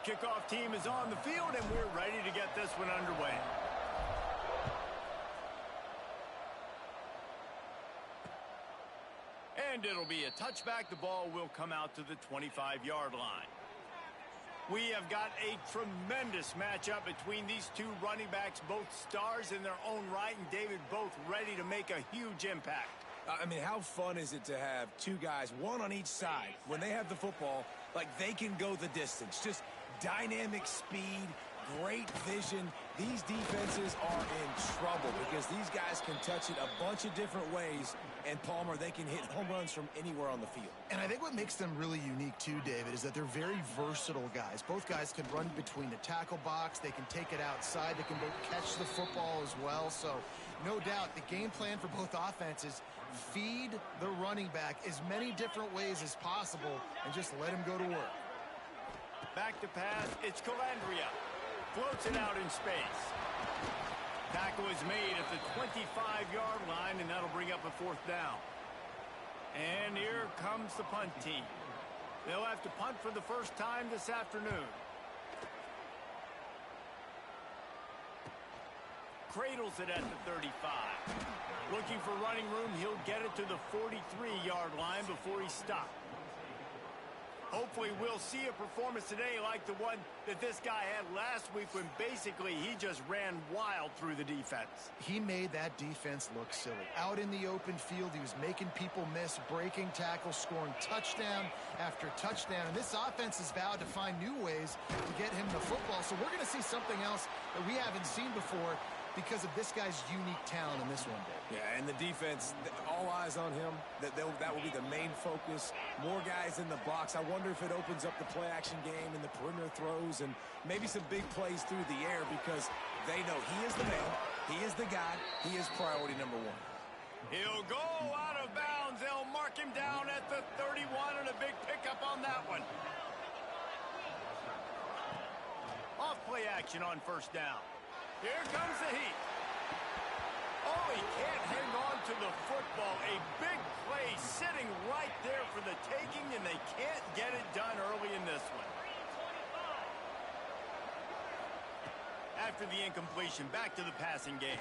The kickoff team is on the field, and we're ready to get this one underway. And it'll be a touchback. The ball will come out to the 25-yard line. We have got a tremendous matchup between these two running backs, both stars in their own right, and David, both ready to make a huge impact. I mean, how fun is it to have two guys, one on each side, when they have the football, like they can go the distance. Just dynamic speed, great vision. These defenses are in trouble because these guys can touch it a bunch of different ways, and Palmer, they can hit home runs from anywhere on the field. And I think what makes them really unique too, David, is that they're very versatile guys. Both guys can run between the tackle box. They can take it outside. They can both catch the football as well. So no doubt the game plan for both offenses, feed the running back as many different ways as possible and just let him go to work. Back to pass, it's Calandria. Floats it out in space. Tackle is made at the 25-yard line, and that'll bring up a fourth down. And here comes the punt team. They'll have to punt for the first time this afternoon. Cradles it at the 35. Looking for running room, he'll get it to the 43-yard line before he stopped. Hopefully we'll see a performance today like the one that this guy had last week when basically he just ran wild through the defense. He made that defense look silly. Out in the open field, he was making people miss, breaking tackles, scoring touchdown after touchdown. And this offense has vowed to find new ways to get him the football. So we're going to see something else that we haven't seen before because of this guy's unique talent in this one, Dave. Yeah, and the defense, all eyes on him. That will be the main focus. More guys in the box. I wonder if it opens up the play-action game and the perimeter throws and maybe some big plays through the air because they know he is the man, he is the guy, he is priority number one. He'll go out of bounds. They'll mark him down at the 31 and a big pickup on that one. Off play action on first down. Here comes the heat. Oh, he can't hang on to the football. A big play sitting right there for the taking, and they can't get it done early in this one. After the incompletion, back to the passing game.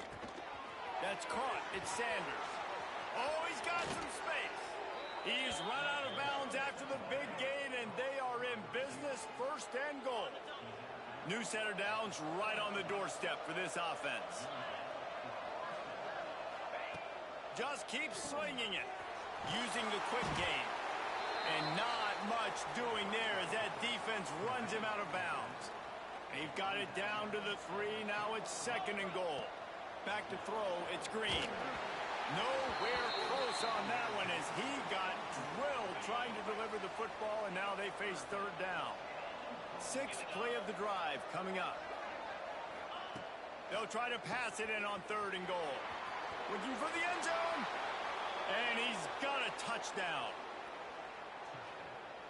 That's caught. It's Sanders. Oh, he's got some space. He's run out of bounds after the big gain, and they are in business, first and goal. New set of downs right on the doorstep for this offense. Just keep slinging it, using the quick game. And not much doing there as that defense runs him out of bounds. They've got it down to the 3. Now it's second and goal. Back to throw, it's Green. Nowhere close on that one as he got drilled trying to deliver the football, and now they face third down. Sixth play of the drive coming up. They'll try to pass it in on third and goal. Looking for the end zone. And he's got a touchdown.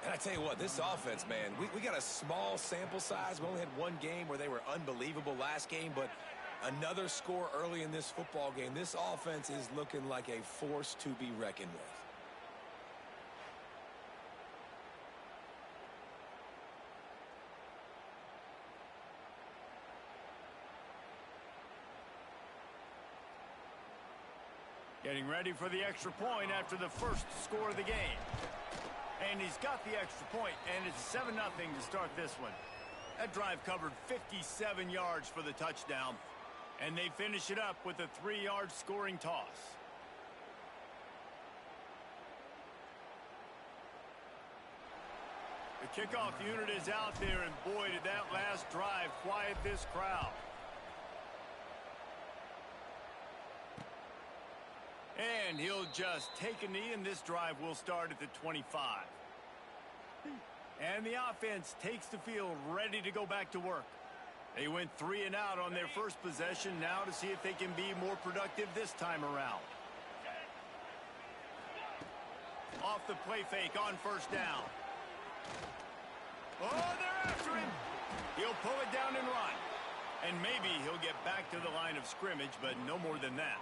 And I tell you what, this offense, man, we got a small sample size. We only had one game where they were unbelievable last game, but another score early in this football game. This offense is looking like a force to be reckoned with. Getting ready for the extra point after the first score of the game. And he's got the extra point, and it's 7-0 to start this one. That drive covered 57 yards for the touchdown, and they finish it up with a 3-yard scoring toss. The kickoff unit is out there, and boy, did that last drive quiet this crowd. And he'll just take a knee, and this drive will start at the 25. And the offense takes the field ready to go back to work. They went 3 and out on their first possession, now to see if they can be more productive this time around. Off the play fake on first down. Oh, they're after him. He'll pull it down and run. And maybe he'll get back to the line of scrimmage, but no more than that.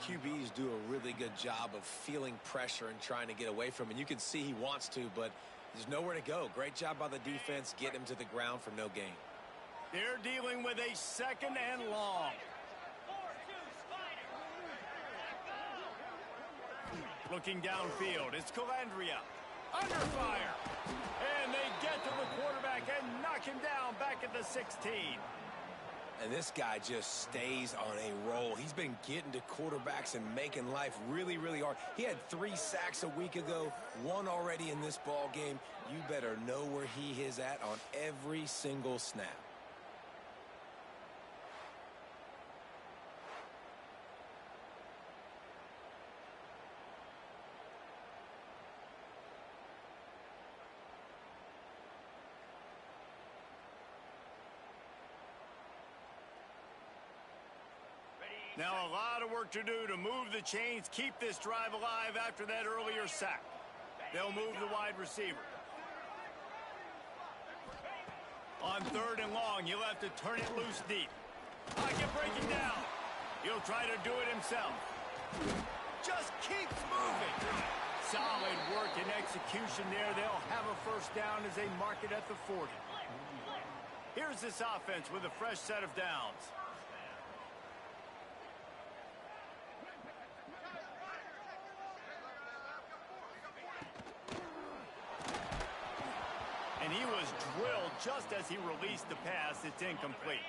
QBs do a really good job of feeling pressure and trying to get away from it. You can see he wants to, but There's nowhere to go. Great job by the defense getting him to the ground for no gain. They're dealing with a 2nd and long. Looking downfield, it's Calandria. Under fire. And they get to the quarterback and knock him down back at the 16. And this guy just stays on a roll. He's been getting to quarterbacks and making life really, really hard. He had 3 sacks a week ago, 1 already in this ball game. You better know where he is at on every single snap. Now a lot of work to do to move the chains, keep this drive alive after that earlier sack. They'll move the wide receiver. On 3rd and long, he'll have to turn it loose deep. Pocket breaking down. He'll try to do it himself. Just keeps moving. Solid work and execution there. They'll have a 1st down as they mark it at the 40. Here's this offense with a fresh set of downs. And he was drilled just as he released the pass. It's incomplete.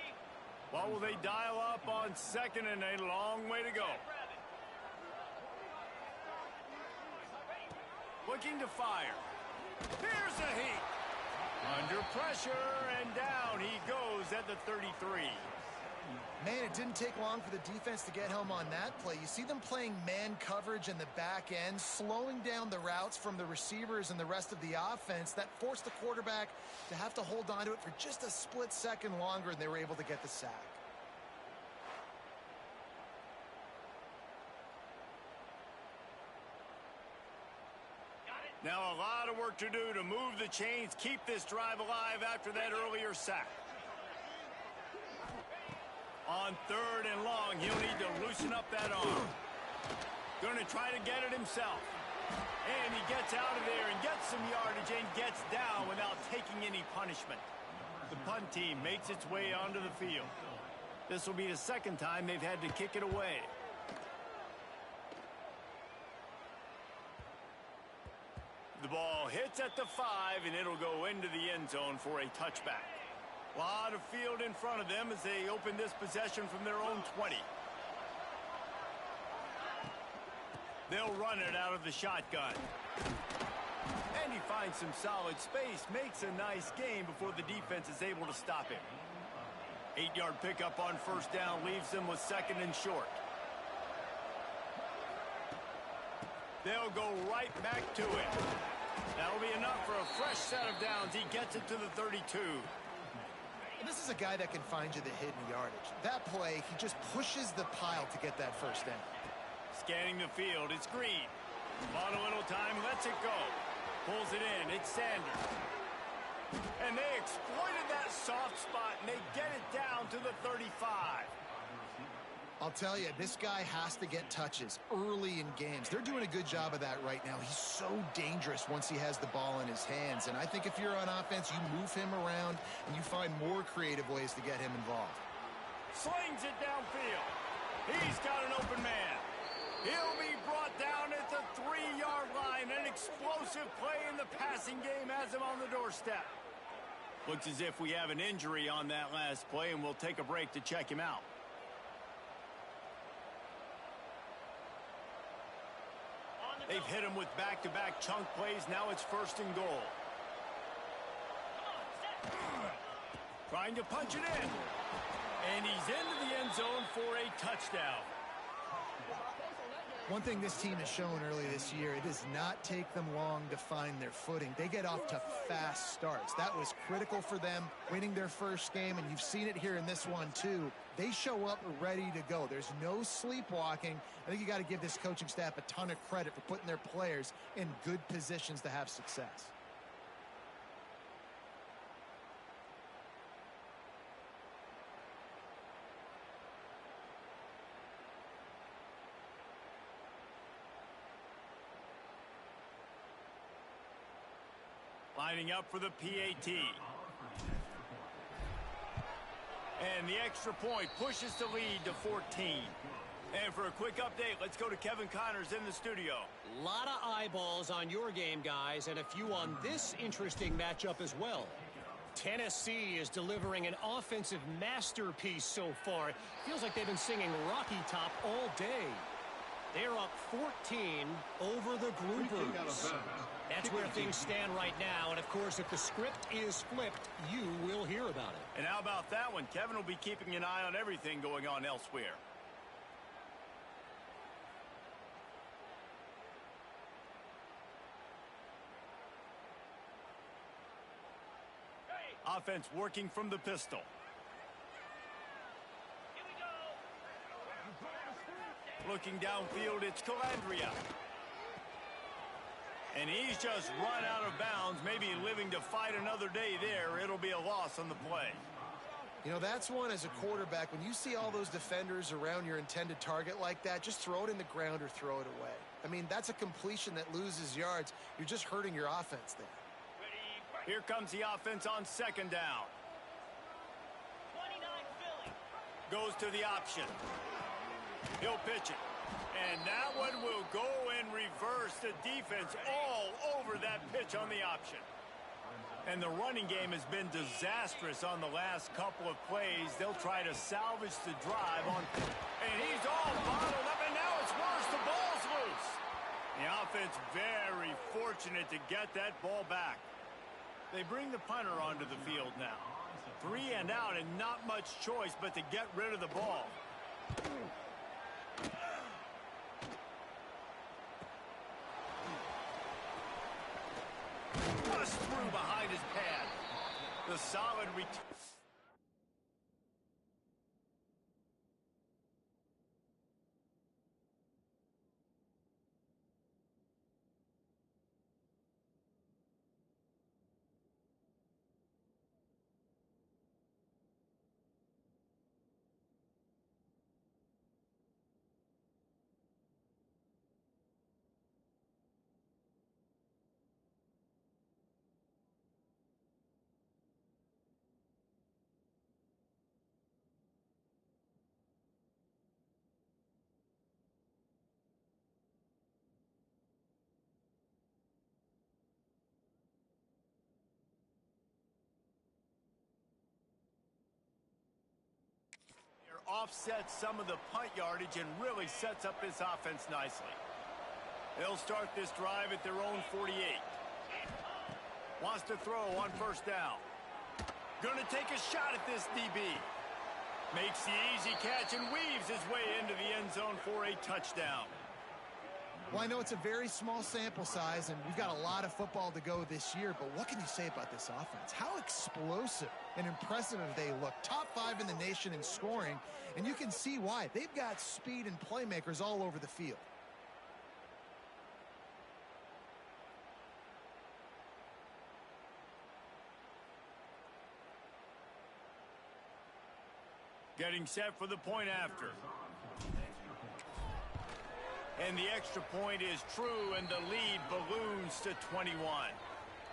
What will they dial up on 2nd and a long way to go? Looking to fire. Here's a heat. Under pressure and down he goes at the 33. Man, it didn't take long for the defense to get home on that play. You see them playing man coverage in the back end, slowing down the routes from the receivers and the rest of the offense. That forced the quarterback to have to hold on to it for just a split second longer, and they were able to get the sack. Now a lot of work to do to move the chains, keep this drive alive after that earlier sack. On 3rd and long, he'll need to loosen up that arm. Going to try to get it himself. And he gets out of there and gets some yardage and gets down without taking any punishment. The punt team makes its way onto the field. This will be the 2nd time they've had to kick it away. The ball hits at the 5, and it'll go into the end zone for a touchback. A lot of field in front of them as they open this possession from their own 20. They'll run it out of the shotgun. And he finds some solid space, makes a nice gain before the defense is able to stop him. 8-yard pickup on 1st down leaves them with 2nd and short. They'll go right back to it. That'll be enough for a fresh set of downs. He gets it to the 32. This is a guy that can find you the hidden yardage. That play, he just pushes the pile to get that 1st down. Scanning the field, it's Green. On a little time, lets it go. Pulls it in, it's Sanders. And they exploited that soft spot, and they get it down to the 35. I'll tell you, this guy has to get touches early in games. They're doing a good job of that right now. He's so dangerous once he has the ball in his hands. And I think if you're on offense, you move him around and you find more creative ways to get him involved. Slings it downfield. He's got an open man. He'll be brought down at the 3-yard line. An explosive play in the passing game has him on the doorstep. Looks as if we have an injury on that last play, and we'll take a break to check him out. They've hit him with back-to-back chunk plays. Now it's 1st and goal. Trying to punch it in. And he's into the end zone for a touchdown. One thing this team has shown early this year, it does not take them long to find their footing. They get off to fast starts. That was critical for them, winning their 1st game, and you've seen it here in this one too. They show up ready to go. There's no sleepwalking. I think you got to give this coaching staff a ton of credit for putting their players in good positions to have success. Lining up for the PAT. And the extra point pushes the lead to 14. And for a quick update, let's go to Kevin Connors in the studio. A lot of eyeballs on your game, guys, and a few on this interesting matchup as well. Tennessee is delivering an offensive masterpiece so far. It feels like they've been singing Rocky Top all day. They're up 14 over the Groupers. That's where things stand right now, and of course, if the script is flipped, you will hear about it. And how about that one? Kevin will be keeping an eye on everything going on elsewhere. Offense working from the pistol. Looking downfield, it's Calandria. And he's just run out of bounds, maybe living to fight another day there. It'll be a loss on the play. You know, that's one as a quarterback. When you see all those defenders around your intended target like that, just throw it in the ground or throw it away. I mean, that's a completion that loses yards. You're just hurting your offense there. Here comes the offense on second down. Goes to the option. He'll pitch it. And that one will go in reverse. The defense all over that pitch on the option. And the running game has been disastrous on the last couple of plays. They'll try to salvage the drive on. And he's all bottled up, and now it's worse. The ball's loose. The offense very fortunate to get that ball back. They bring the punter onto the field now. 3 and out, and not much choice but to get rid of the ball. Bust through behind his pad. The solid return. Offsets some of the punt yardage and really sets up this offense nicely. They'll start this drive at their own 48. Wants to throw on first down. Gonna take a shot at this DB. Makes the easy catch and weaves his way into the end zone for a touchdown. Well, I know it's a very small sample size, and we've got a lot of football to go this year, but what can you say about this offense? How explosive and impressive they look. Top 5 in the nation in scoring, and you can see why. They've got speed and playmakers all over the field. Getting set for the point after. And the extra point is true, and the lead balloons to 21.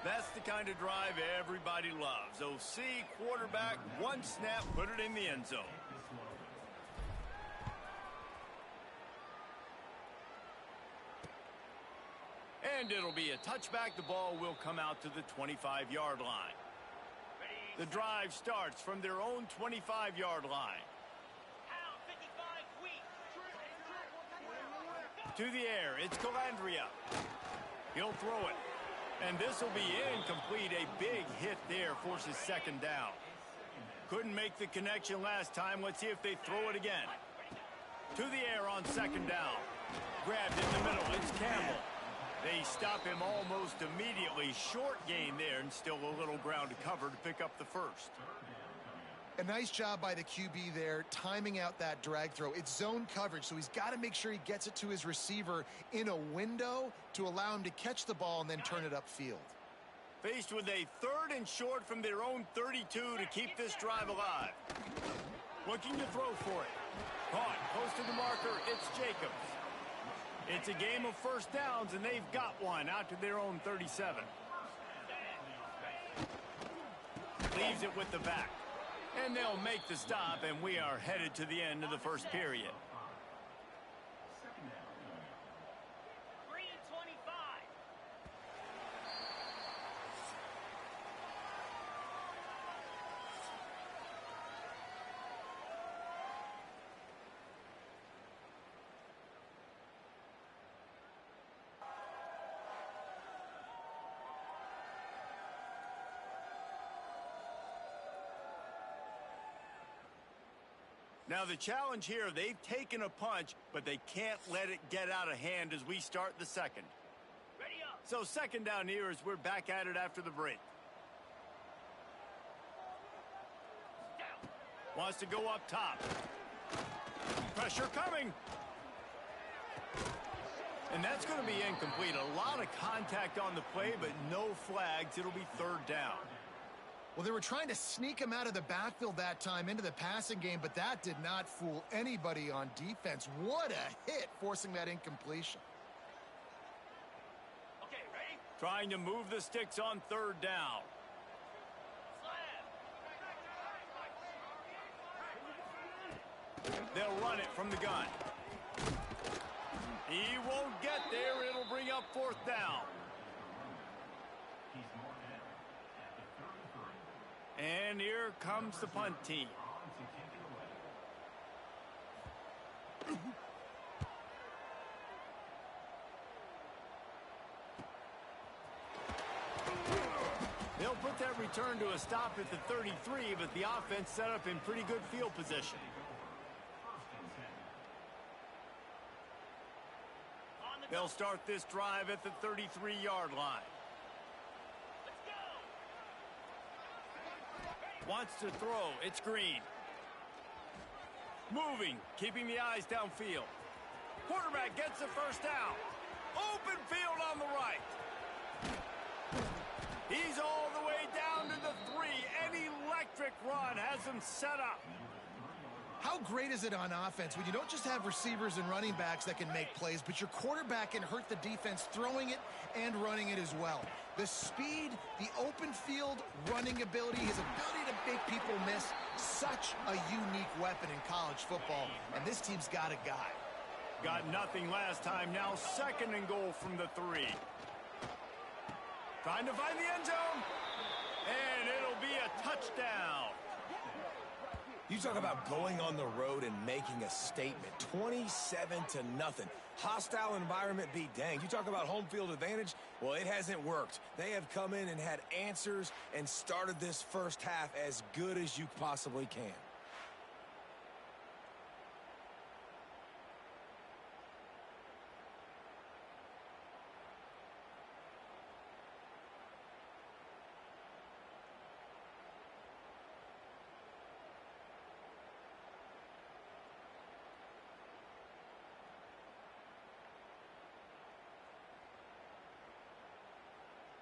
That's the kind of drive everybody loves. OC, quarterback, one snap, put it in the end zone. And it'll be a touchback. The ball will come out to the 25-yard line. The drive starts from their own 25-yard line. To the air, it's Calandria. He'll throw it. And this will be incomplete. A big hit there forces second down. Couldn't make the connection last time. Let's see if they throw it again. To the air on second down. Grabbed in the middle. It's Campbell. They stop him almost immediately. Short gain there, and still a little ground to cover to pick up the first. A nice job by the QB there, timing out that drag throw. It's zone coverage, so he's got to make sure he gets it to his receiver in a window to allow him to catch the ball and then turn it upfield. Faced with a 3rd and short from their own 32 to keep this drive alive. Looking to throw for it. Caught, close to the marker, it's Jacobs. It's a game of first downs, and they've got one out to their own 37. Leaves it with the back. And they'll make the stop, and we are headed to the end of the first period. Now the challenge here, they've taken a punch, but they can't let it get out of hand as we start the second. Ready up. So second down here as we're back at it after the break. Down. Wants to go up top. Pressure coming. And that's going to be incomplete. A lot of contact on the play, but no flags. It'll be third down. Well, they were trying to sneak him out of the backfield that time into the passing game, but that did not fool anybody on defense. What a hit, forcing that incompletion. Okay, ready? Trying to move the sticks on third down. They'll run it from the gun. He won't get there. It'll bring up fourth down. And here comes the punt team. They'll put that return to a stop at the 33, but the offense set up in pretty good field position. They'll start this drive at the 33-yard line. Wants to throw. It's Green. Moving, keeping the eyes downfield. Quarterback gets the first down. Open field on the right. He's all the way down to the 3. An electric run has him set up. How great is it on offense when you don't just have receivers and running backs that can make plays, but your quarterback can hurt the defense throwing it and running it as well. The speed, the open field running ability, his ability to make people miss, such a unique weapon in college football, and this team's got a guy. Got nothing last time, now second and goal from the 3. Trying to find the end zone, and it'll be a touchdown. You talk about going on the road and making a statement. 27-0. Hostile environment be danged. You talk about home field advantage. Well, it hasn't worked. They have come in and had answers and started this first half as good as you possibly can.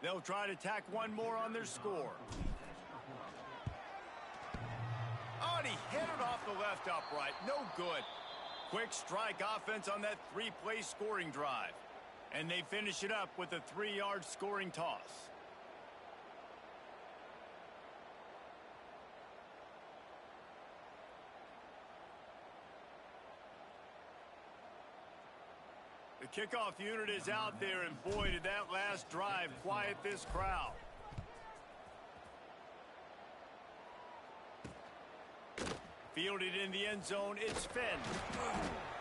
They'll try to tack one more on their score. Oh, and he hit it off the left upright. No good. Quick strike offense on that 3-play scoring drive. And they finish it up with a 3-yard scoring toss. The kickoff unit is out there, and boy, did that last drive quiet this crowd. Fielded in the end zone, it's Finn.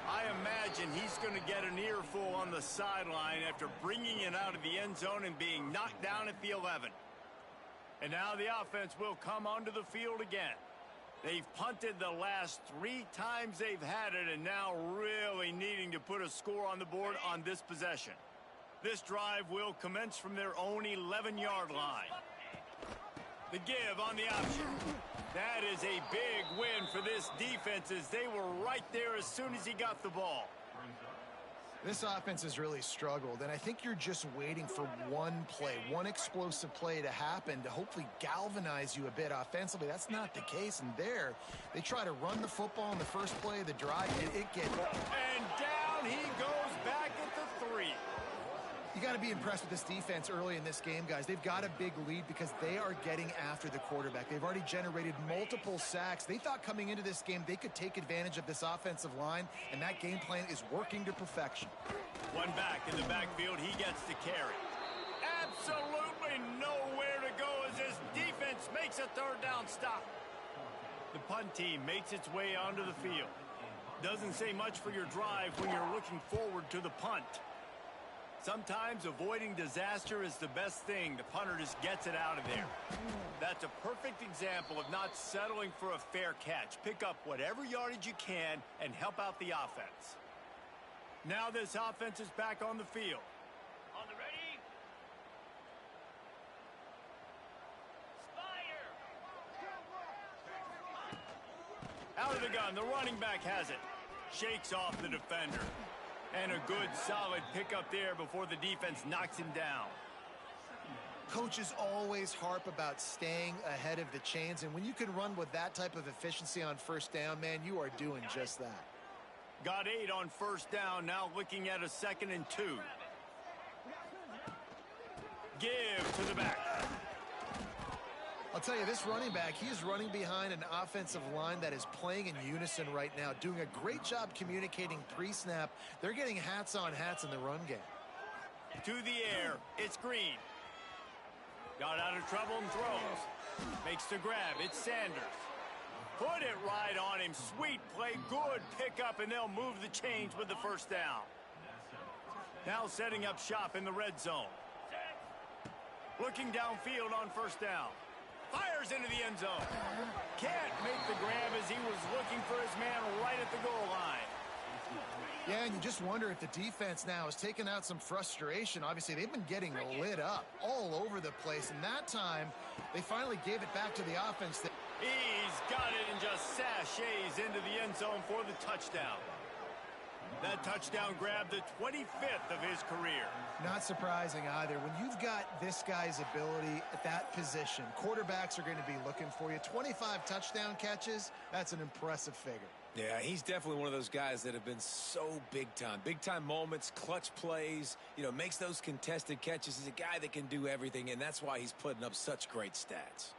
I imagine he's going to get an earful on the sideline after bringing it out of the end zone and being knocked down at the 11. And now the offense will come onto the field again. They've punted the last 3 times they've had it, and now really needing to put a score on the board on this possession. This drive will commence from their own 11-yard line. The give on the option. That is a big win for this defense as they were right there as soon as he got the ball. This offense has really struggled, and I think you're just waiting for one play, one explosive play to happen to hopefully galvanize you a bit offensively. That's not the case, and there, they try to run the football in the first play of the drive, and it gets... And down he goes back at the 3. You You got to be impressed with this defense early in this game, guys. They've got a big lead because they are getting after the quarterback. They've already generated multiple sacks. They thought coming into this game they could take advantage of this offensive line, and that game plan is working to perfection. One back in the backfield, he gets the carry. Absolutely nowhere to go as this defense makes a third down stop. The punt team makes its way onto the field. Doesn't say much for your drive when you're looking forward to the punt. Sometimes avoiding disaster is the best thing. The punter just gets it out of there. That's a perfect example of not settling for a fair catch. Pick up whatever yardage you can and help out the offense. Now this offense is back on the field. On the ready. Fire. Out of the gun, the running back has it. Shakes off the defender. And a good, solid pickup there before the defense knocks him down. Coaches always harp about staying ahead of the chains, and when you can run with that type of efficiency on first down, man, you are doing just that. Got 8 on first down, now looking at a 2nd and 2. Give to the back. I'll tell you, this running back, he is running behind an offensive line that is playing in unison right now, doing a great job communicating pre-snap. They're getting hats on hats in the run game. To the air, it's Green. Got out of trouble and throws. Makes the grab, it's Sanders. Put it right on him, sweet play, good pickup, and they'll move the chains with the first down. Now setting up shop in the red zone. Looking downfield on first down. Fires into the end zone. Can't make the grab as he was looking for his man right at the goal line. Yeah, and you just wonder if the defense now has taken out some frustration. Obviously, they've been getting lit up all over the place, and that time, they finally gave it back to the offense. He's got it and just sashays into the end zone for the touchdown. That touchdown grabbed the 25th of his career. Not surprising either. When you've got this guy's ability at that position, quarterbacks are going to be looking for you. 25 touchdown catches, that's an impressive figure. Yeah, he's definitely one of those guys that have been so big time. Big time moments, clutch plays, makes those contested catches. He's a guy that can do everything, and that's why he's putting up such great stats.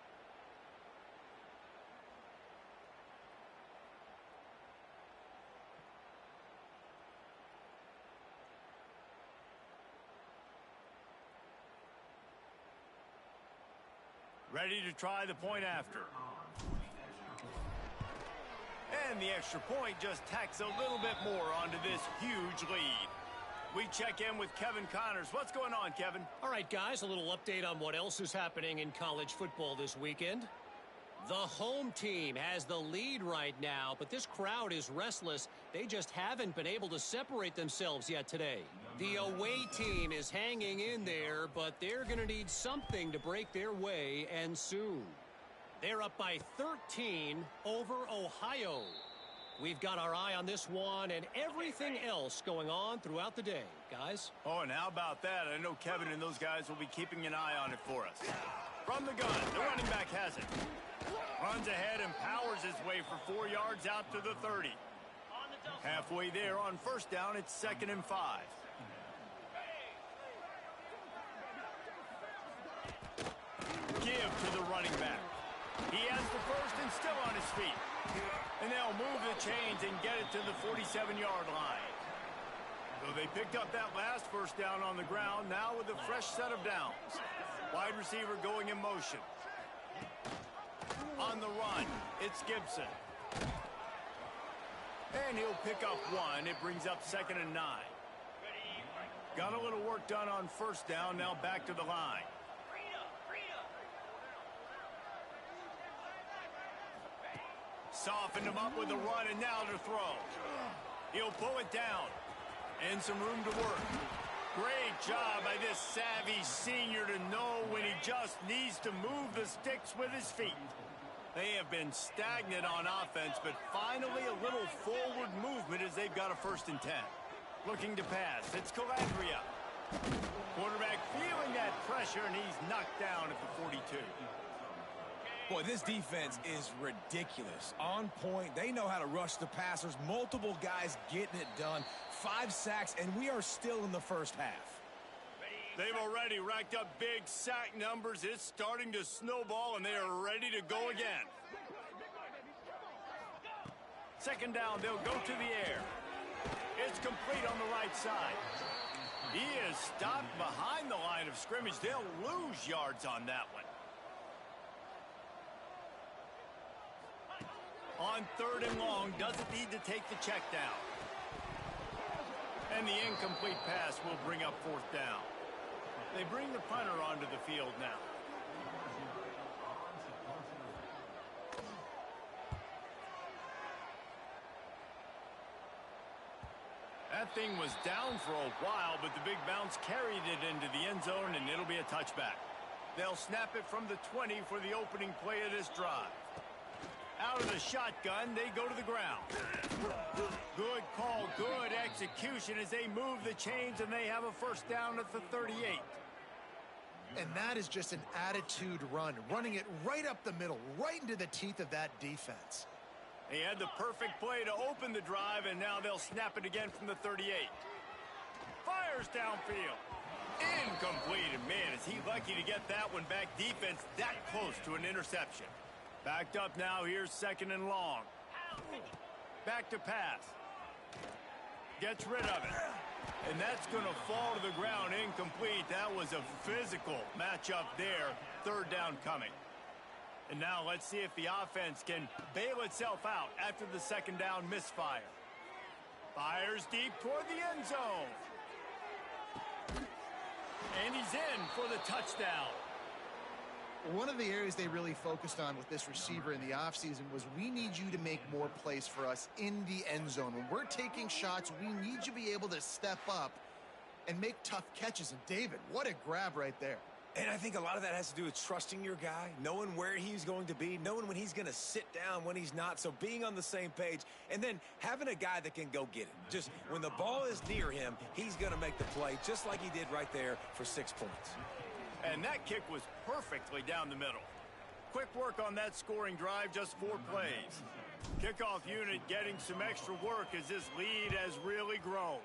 Ready to try the point after. And the extra point just tacks a little bit more onto this huge lead. We check in with Kevin Connors. What's going on, Kevin? All right, guys, a little update on what else is happening in college football this weekend. The home team has the lead right now, but this crowd is restless. They just haven't been able to separate themselves yet today. The away team is hanging in there, but they're going to need something to break their way, and soon. They're up by 13 over Ohio. We've got our eye on this one and everything else going on throughout the day, guys. Oh, and how about that? I know Kevin and those guys will be keeping an eye on it for us. From the gun, the running back has it. Runs ahead and powers his way for 4 yards out to the 30. Halfway there on first down, it's 2nd and 5. Give to the running back. He has the first and still on his feet. And they'll move the chains and get it to the 47-yard line. So they picked up that last first down on the ground, now with a fresh set of downs. Wide receiver going in motion. On the run, it's Gibson. And he'll pick up 1. It brings up 2nd and 9. Got a little work done on first down, now back to the line. Softened him up with a run, and now to throw. He'll pull it down. And some room to work. Great job by this savvy senior to know when he just needs to move the sticks with his feet. They have been stagnant on offense, but finally a little forward movement as they've got a 1st and 10. Looking to pass. It's Calandria. Quarterback feeling that pressure, and he's knocked down at the 42. Boy, this defense is ridiculous. On point. They know how to rush the passers. Multiple guys getting it done. 5 sacks, and we are still in the first half. They've already racked up big sack numbers. It's starting to snowball, and they are ready to go again. Second down, they'll go to the air. It's complete on the right side. He is stopped behind the line of scrimmage. They'll lose yards on that one. On third and long, doesn't need to take the check down. And the incomplete pass will bring up fourth down. They bring the punter onto the field now. That thing was down for a while, but the big bounce carried it into the end zone, and it'll be a touchback. They'll snap it from the 20 for the opening play of this drive. Out of the shotgun, they go to the ground. Good call, good execution as they move the chains, and they have a first down at the 38. And that is just an attitude run, running it right up the middle, right into the teeth of that defense. He had the perfect play to open the drive, and now they'll snap it again from the 38. Fires downfield. Incomplete, and man, is he lucky to get that one back. Defense that close to an interception. Backed up now, here's second and long. Back to pass. Gets rid of it. And that's going to fall to the ground incomplete. That was a physical matchup there. Third down coming. And now let's see if the offense can bail itself out after the second down misfire. Fires deep toward the end zone. And he's in for the touchdown. One of the areas they really focused on with this receiver in the offseason was we need you to make more plays for us in the end zone. When we're taking shots, we need you to be able to step up and make tough catches. And David, what a grab right there. And I think a lot of that has to do with trusting your guy, knowing where he's going to be, knowing when he's going to sit down, when he's not. So being on the same page, and then having a guy that can go get it. Just when the ball is near him, he's going to make the play, just like he did right there for 6 points. And that kick was perfectly down the middle. Quick work on that scoring drive, just 4 plays. Kickoff unit getting some extra work as this lead has really grown.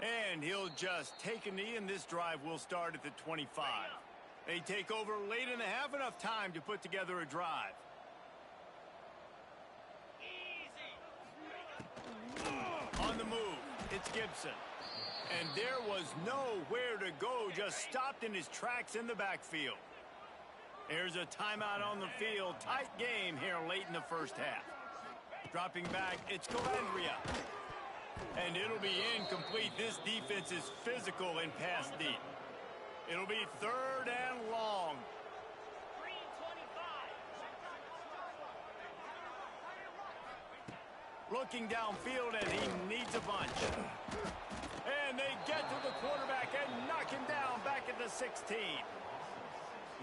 And he'll just take a knee, and this drive will start at the 25. They take over late in the half, enough time to put together a drive. On the move, it's Gibson. And there was nowhere to go, just stopped in his tracks in the backfield. There's a timeout on the field. Tight game here late in the first half. Dropping back, it's Calandria. And it'll be incomplete. This defense is physical and pass deep. It'll be third and long. Looking downfield, and he needs a bunch. And they get to the quarterback and knock him down back at the 16.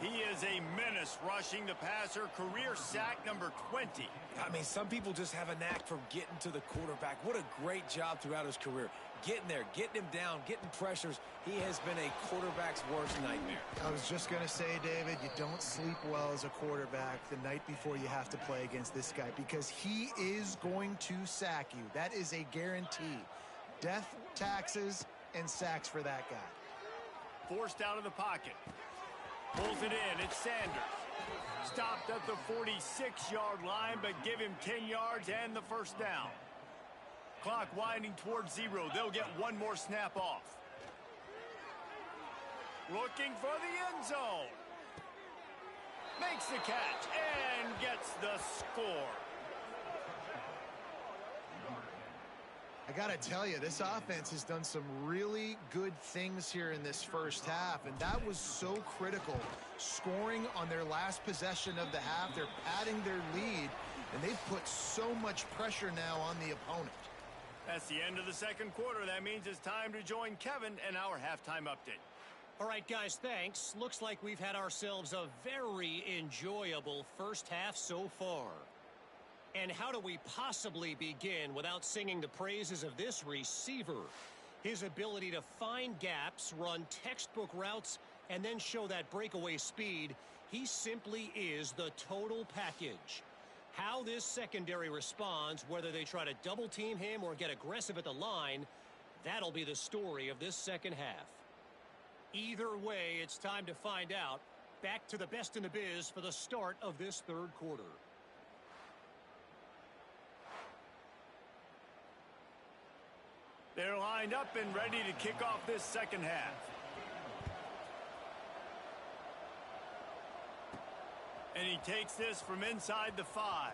He is a menace rushing the passer. Career sack number 20. I mean, some people just have a knack for getting to the quarterback. What a great job throughout his career. Getting there, getting him down, getting pressures. He has been a quarterback's worst nightmare. I was just going to say, David, you don't sleep well as a quarterback the night before you have to play against this guy, because he is going to sack you. That is a guarantee. Death, taxes, and sacks for that guy. Forced out of the pocket. Pulls it in. It's Sanders. Stopped at the 46-yard line, but give him 10 yards and the first down. Clock winding towards 0. They'll get one more snap off. Looking for the end zone. Makes the catch and gets the score. I got to tell you, this offense has done some really good things here in this first half, and that was so critical. Scoring on their last possession of the half, they're padding their lead, and they've put so much pressure now on the opponent. That's the end of the second quarter. That means it's time to join Kevin in our halftime update. All right, guys, thanks. Looks like we've had ourselves a very enjoyable first half so far. And how do we possibly begin without singing the praises of this receiver? His ability to find gaps, run textbook routes, and then show that breakaway speed. He simply is the total package. How this secondary responds, whether they try to double team him or get aggressive at the line, That'll be the story of this second half. Either way, it's time to find out. Back to the best in the biz for the start of this third quarter. They're lined up and ready to kick off this second half. And he takes this from inside the 5.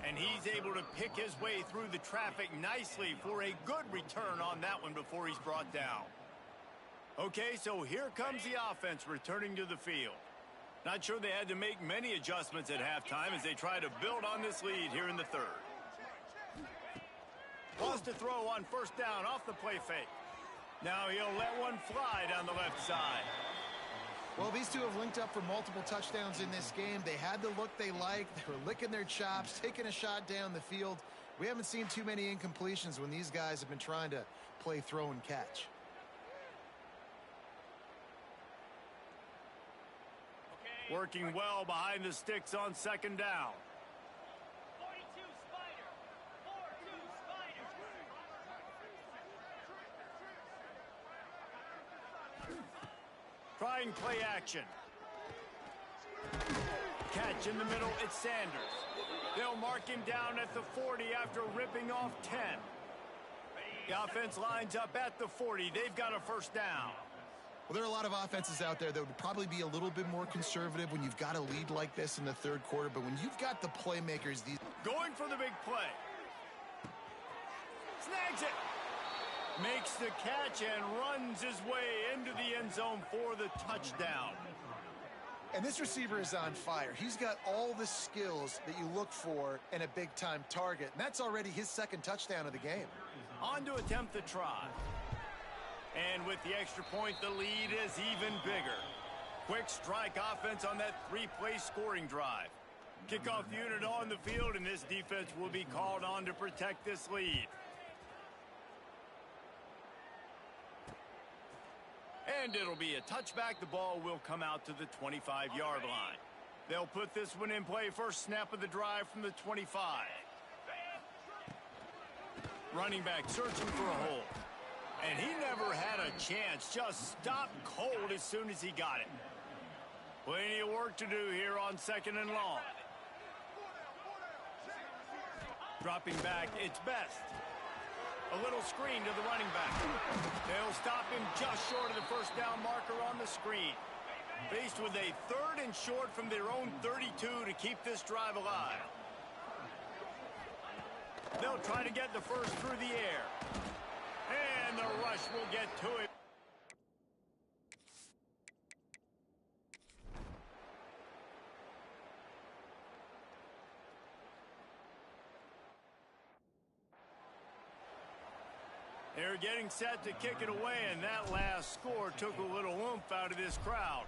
And he's able to pick his way through the traffic nicely for a good return on that one before he's brought down. Okay, so here comes the offense returning to the field. Not sure they had to make many adjustments at halftime as they try to build on this lead here in the third. Wants to throw on first down off the play fake. Now he'll let one fly down the left side. Well, these two have linked up for multiple touchdowns in this game. They had the look they liked. They were licking their chops, taking a shot down the field. We haven't seen too many incompletions when these guys have been trying to play throw and catch. Working well behind the sticks on second down. 42 Spider. 4-2 Spider. Trying play action. Catch in the middle, it's Sanders. They'll mark him down at the 40 after ripping off 10. The offense lines up at the 40. They've got a first down. Well, there are a lot of offenses out there that would probably be a little bit more conservative when you've got a lead like this in the third quarter. But when you've got the playmakers, these going for the big play. Snags it. Makes the catch and runs his way into the end zone for the touchdown. And this receiver is on fire. He's got all the skills that you look for in a big-time target. And that's already his second touchdown of the game. On to attempt the try. And with the extra point, the lead is even bigger. Quick strike offense on that three-play scoring drive. Kickoff unit on the field, and this defense will be called on to protect this lead. And it'll be a touchback. The ball will come out to the 25-yard line. They'll put this one in play. First snap of the drive from the 25. Running back searching for a hole. And he never had a chance. Just stopped cold as soon as he got it. Plenty of work to do here on second and long. Dropping back, it's Best. A little screen to the running back. They'll stop him just short of the first down marker on the screen. Faced with a third and short from their own 32 to keep this drive alive. They'll try to get the first through the air. And the rush will get to it. They're getting set to kick it away, and that last score took a little oomph out of this crowd.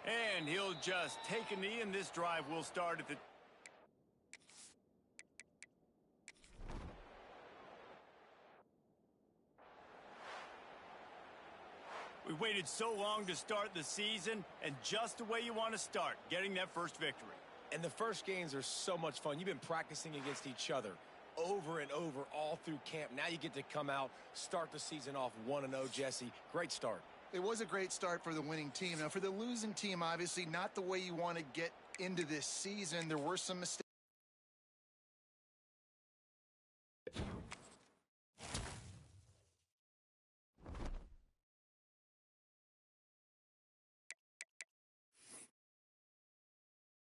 And he'll just take a knee, and this drive will start at the... We waited so long to start the season, and just the way you want to start, getting that first victory. And the first games are so much fun. You've been practicing against each other over and over all through camp. Now you get to come out, start the season off 1-0, Jesse. Great start. It was a great start for the winning team. Now, for the losing team, obviously not the way you want to get into this season. There were some mistakes.